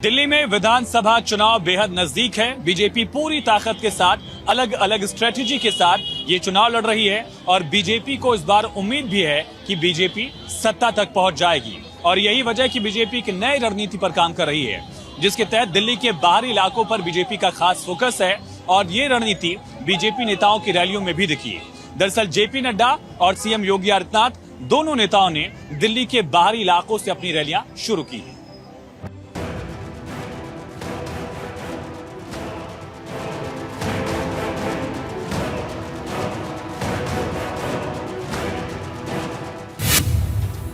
दिल्ली में विधानसभा चुनाव बेहद नजदीक है। बीजेपी पूरी ताकत के साथ अलग अलग स्ट्रेटेजी के साथ ये चुनाव लड़ रही है और बीजेपी को इस बार उम्मीद भी है कि बीजेपी सत्ता तक पहुंच जाएगी और यही वजह कि बीजेपी की नई रणनीति पर काम कर रही है, जिसके तहत दिल्ली के बाहरी इलाकों पर बीजेपी का खास फोकस है और ये रणनीति बीजेपी नेताओं की रैलियों में भी दिखी। दरअसल जेपी नड्डा और सीएम योगी आदित्यनाथ दोनों नेताओं ने दिल्ली के बाहरी इलाकों से अपनी रैलियां शुरू की है।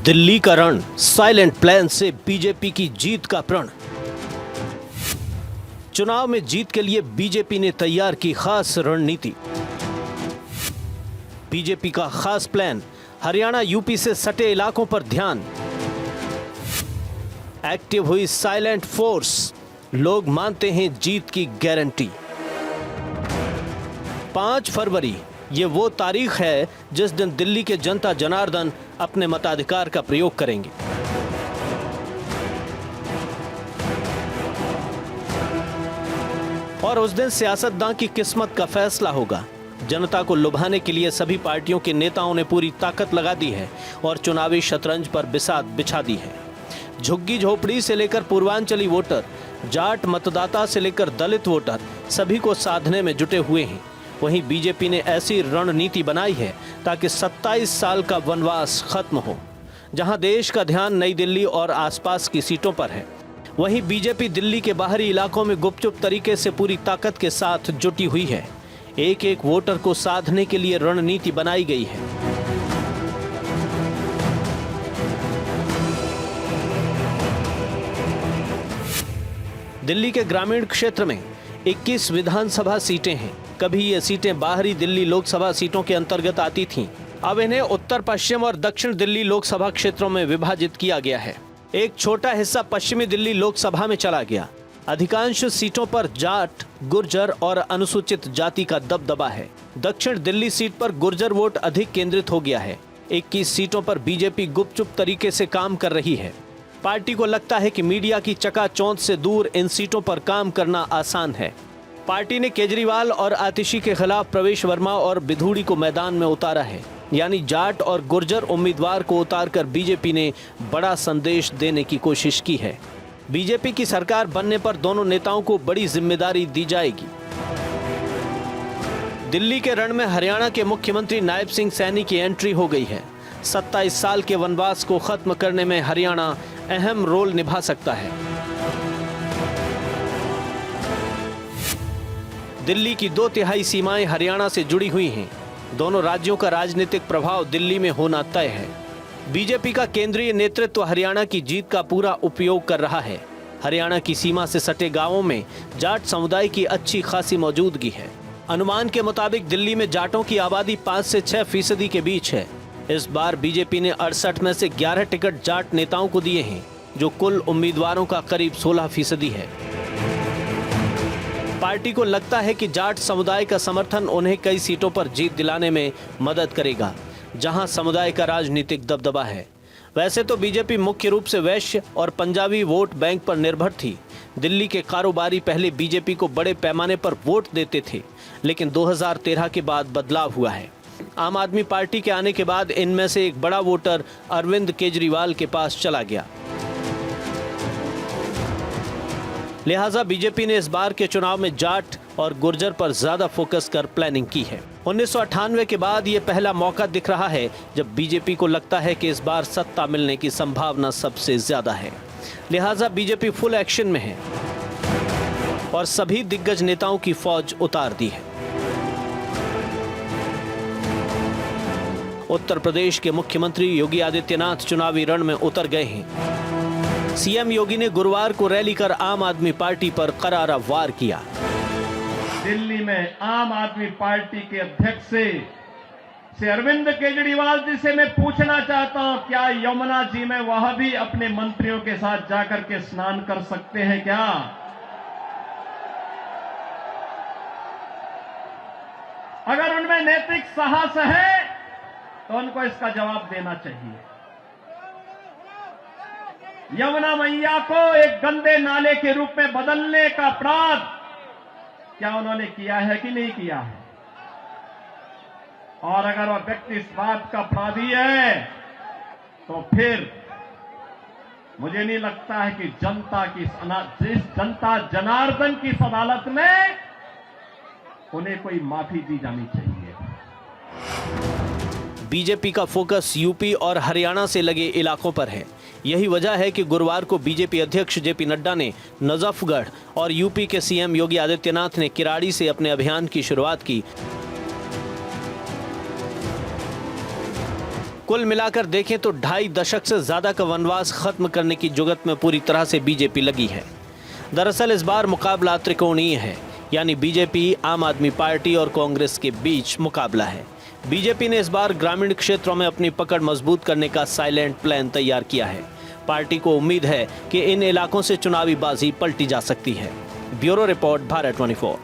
दिल्ली का रण, साइलेंट प्लान से बीजेपी की जीत का प्रण। चुनाव में जीत के लिए बीजेपी ने तैयार की खास रणनीति। बीजेपी का खास प्लान, हरियाणा यूपी से सटे इलाकों पर ध्यान। एक्टिव हुई साइलेंट फोर्स, लोग मानते हैं जीत की गारंटी। 5 फरवरी ये वो तारीख है जिस दिन दिल्ली के जनता जनार्दन अपने मताधिकार का प्रयोग करेंगे। और उस दिन सियासतदान की किस्मत का फैसला होगा। जनता को लुभाने के लिए सभी पार्टियों के नेताओं ने पूरी ताकत लगा दी है और चुनावी शतरंज पर बिसात बिछा दी है। झुग्गी झोपड़ी से लेकर पूर्वांचली वोटर, जाट मतदाता से लेकर दलित वोटर, सभी को साधने में जुटे हुए हैं। वहीं बीजेपी ने ऐसी रणनीति बनाई है ताकि 27 साल का वनवास खत्म हो, जहां देश का ध्यान नई दिल्ली और आसपास की सीटों पर है। वहीं बीजेपी दिल्ली के बाहरी इलाकों में गुपचुप तरीके से पूरी ताकत के साथ जुटी हुई है। एक एक वोटर को साधने के लिए रणनीति बनाई गई है। दिल्ली के ग्रामीण क्षेत्र में 21 विधानसभा सीटें हैं। कभी ये सीटें बाहरी दिल्ली लोकसभा सीटों के अंतर्गत आती थीं। अब इन्हें उत्तर पश्चिम और दक्षिण दिल्ली लोकसभा क्षेत्रों में विभाजित किया गया है। एक छोटा हिस्सा पश्चिमी दिल्ली लोकसभा में चला गया। अधिकांश सीटों पर जाट, गुर्जर और अनुसूचित जाति का दबदबा है। दक्षिण दिल्ली सीट पर गुर्जर वोट अधिक केंद्रित हो गया है। 21 सीटों पर बीजेपी गुपचुप तरीके से काम कर रही है। पार्टी को लगता है कि मीडिया की चकाचौंध से दूर इन सीटों पर काम करना आसान है। पार्टी ने केजरीवाल और आतिशी के खिलाफ प्रवेश वर्मा और बिधूड़ी को मैदान में उतारा है। यानी जाट और गुर्जर उम्मीदवार को उतारकर बीजेपी ने बड़ा संदेश देने की कोशिश की है। बीजेपी की सरकार बनने पर दोनों नेताओं को बड़ी जिम्मेदारी दी जाएगी। दिल्ली के रण में हरियाणा के मुख्यमंत्री नायब सिंह सैनी की एंट्री हो गई है। 27 साल के वनवास को खत्म करने में हरियाणा अहम रोल निभा सकता है। दिल्ली की 2/3 सीमाएं हरियाणा से जुड़ी हुई हैं। दोनों राज्यों का राजनीतिक प्रभाव दिल्ली में होना तय है। बीजेपी का केंद्रीय नेतृत्व हरियाणा की जीत का पूरा उपयोग कर रहा है। हरियाणा की सीमा से सटे गांवों में जाट समुदाय की अच्छी खासी मौजूदगी है। अनुमान के मुताबिक दिल्ली में जाटों की आबादी 5 से 6% के बीच है। इस बार बीजेपी ने 68 में से 11 टिकट जाट नेताओं को दिए हैं, जो कुल उम्मीदवारों का करीब 16% है। पार्टी को लगता है कि जाट समुदाय का समर्थन उन्हें कई सीटों पर जीत दिलाने में मदद करेगा, जहां समुदाय का राजनीतिक दबदबा है। वैसे तो बीजेपी मुख्य रूप से वैश्य और पंजाबी वोट बैंक पर निर्भर थी। दिल्ली के कारोबारी पहले बीजेपी को बड़े पैमाने पर वोट देते थे, लेकिन 2013 के बाद बदलाव हुआ है। आम आदमी पार्टी के आने के बाद इनमें से एक बड़ा वोटर अरविंद केजरीवाल के पास चला गया। लिहाजा बीजेपी ने इस बार के चुनाव में जाट और गुर्जर पर ज्यादा फोकस कर प्लानिंग की है। 1998 के बाद ये पहला मौका दिख रहा है जब बीजेपी को लगता है कि इस बार सत्ता मिलने की संभावना सबसे ज्यादा है। लिहाजा बीजेपी फुल एक्शन में है और सभी दिग्गज नेताओं की फौज उतार दी है। उत्तर प्रदेश के मुख्यमंत्री योगी आदित्यनाथ चुनावी रण में उतर गए हैं। सीएम योगी ने गुरुवार को रैली कर आम आदमी पार्टी पर करारा वार किया। दिल्ली में आम आदमी पार्टी के अध्यक्ष से अरविंद केजरीवाल जी से मैं पूछना चाहता हूं, क्या यमुना जी में वह भी अपने मंत्रियों के साथ जाकर के स्नान कर सकते हैं क्या? अगर उनमें नैतिक साहस है तो उनको इसका जवाब देना चाहिए। यमुना मैया को एक गंदे नाले के रूप में बदलने का अपराध क्या उन्होंने किया है कि नहीं किया है? और अगर वह व्यक्ति इस बात का अपराधी है तो फिर मुझे नहीं लगता है कि जिस जनता जनार्दन की इस अदालत में उन्हें कोई माफी दी जानी चाहिए। बीजेपी का फोकस यूपी और हरियाणा से लगे इलाकों पर है। यही वजह है कि गुरुवार को बीजेपी अध्यक्ष जेपी नड्डा ने नजफगढ़ और यूपी के सीएम योगी आदित्यनाथ ने किराड़ी से अपने अभियान की शुरुआत की। कुल मिलाकर देखें तो 2.5 दशक से ज्यादा का वनवास खत्म करने की जुगत में पूरी तरह से बीजेपी लगी है। दरअसल इस बार मुकाबला त्रिकोणीय है, यानी बीजेपी, आम आदमी पार्टी और कांग्रेस के बीच मुकाबला है। बीजेपी ने इस बार ग्रामीण क्षेत्रों में अपनी पकड़ मजबूत करने का साइलेंट प्लान तैयार किया है। पार्टी को उम्मीद है कि इन इलाकों से चुनावी बाजी पलटी जा सकती है। Bureau report, Bharat 24।